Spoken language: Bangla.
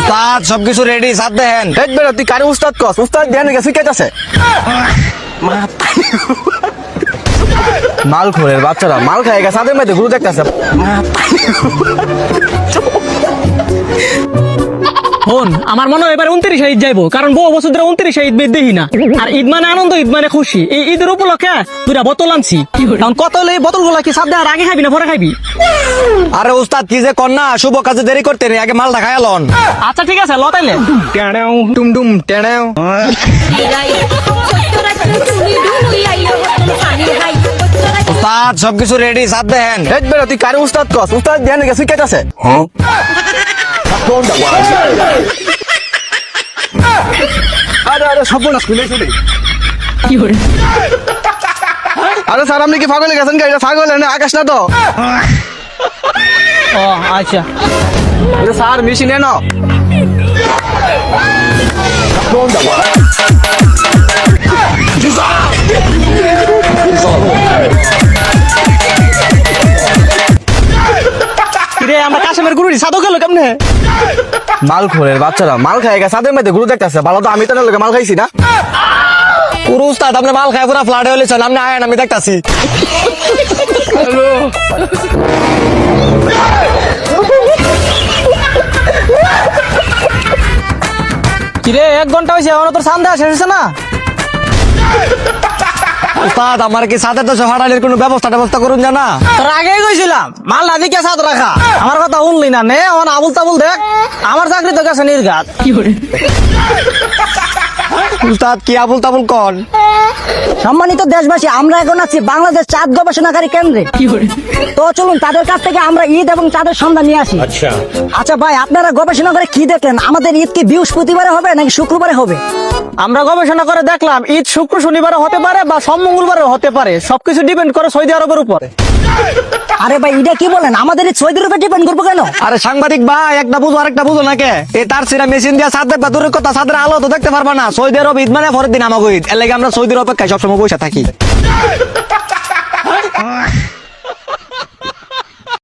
উস্তাদ সবকিছু রেডি, সাথ দেন। দেখবে তুই কারে উস্তাদ কস? উস্তাদ ধ্যান গেছে কেটেছে মাল খোরের বাচ্চারা মাল খায় গেছে সাদের মধ্যে গুরু দেখতেছে। ফোন আমার মনে হয় এবার 29 ঈদ যাইবো, কারণ বহু বছর ধরে 29 ঈদ বেদ দেখি না। আর ঈদ মানে আনন্দ, ঈদ মানে খুশি। এই ঈদের উপলক্ষে দুইটা বোতল আনছি। কারণ কত হলে এই বোতল গুলা কি সাথে আর আগে খাবি না পরে খাবি? আরে উস্তাদ কি যে কর না, শুভ কাজে দেরি করতে নেই, আগে মালটা খায় লন। আচ্ছা ঠিক আছে, লতাইলে টুমটুম টেনেও উস্তাদ সবকিছু রেডি, সাথ দেন। দেখবে তুই কারে উস্তাদ কস? উস্তাদ ধ্যান গেছে কেটেছে। আরে আরে সর্বনাশ খুলে চলে। কি করে? আরে স্যার আপনি কি পাগল হয়ে গেছেন? গাড়িটা ছাগল না আকাশ না তো? ও আচ্ছা, আরে স্যার মেশিন এনো। রে আমরা কাশেমের গুরুরি সাধু গেল কেমনে? মাল খোরের বাচ্চারা মাল খায় গেছে সাদের মধ্যে গুরু দেখতেছে। ভালো তো আমি তো লোকে মাল খাইছি না। পুরো উস্তাদ আপনি মাল খায় পুরা ফ্লাডে হলে চল, আপনি আয়েন আমি দেখতাছি। কিরে 1 ঘন্টা হয়েছে এখনো তোর সান্দা শেষ হয়েছে না? উস্তাদ আমার কি সাথে তো হাঁটালির কোনো ব্যবস্থা করুন জানা? তোর আগেই কইছিলাম মাল না দিকে সাথ রাখা। আমার কথা শুনলি না, নে অন আবুল তাবুল দেখ। আমার চাকরি তো গেছে নির্ঘাত। কি করে? উস্তাদ কি আবুল তাবুল কন? সম্মানিত দেশবাসী, আমরা এখন আছি বাংলাদেশ চাঁদ গবেষণাকারী কেন্দ্রে। তো চলুন তাদের কাছ থেকে আমরা ঈদ এবং চাঁদের সন্ধান নিয়ে আসি। আচ্ছা ভাই, আপনারা গবেষণা করে কি দেখলেন? আমাদের ঈদ কি বৃহস্পতিবারে হবে নাকি শুক্রবারে হবে? আমরা গবেষণা করে দেখলাম ঈদ শুক্র শনিবারে হতে পারে বা সোম মঙ্গলবারে হতে পারে। সবকিছু ডিপেন্ড করে সৌদি আরবের উপরে। আরে ভাই এটা কি বলেন? আমাদের ঈদ সৌদির উপর ডিপেন্ড করবো কেন? আরে সাংবাদিক ভাই, একটা বুঝো আরেকটা বুঝো না কে? এই তার সিরা মেশিন দিয়ে সাথে দূরের কথা, সাথে আলো তো দেখতে পারবা না। সৌদি আরব ঈদ মানে পরের দিন আমাকে ঈদ, এর লাগে আমরা সৌদির অপেক্ষায় সবসময় বসে থাকি।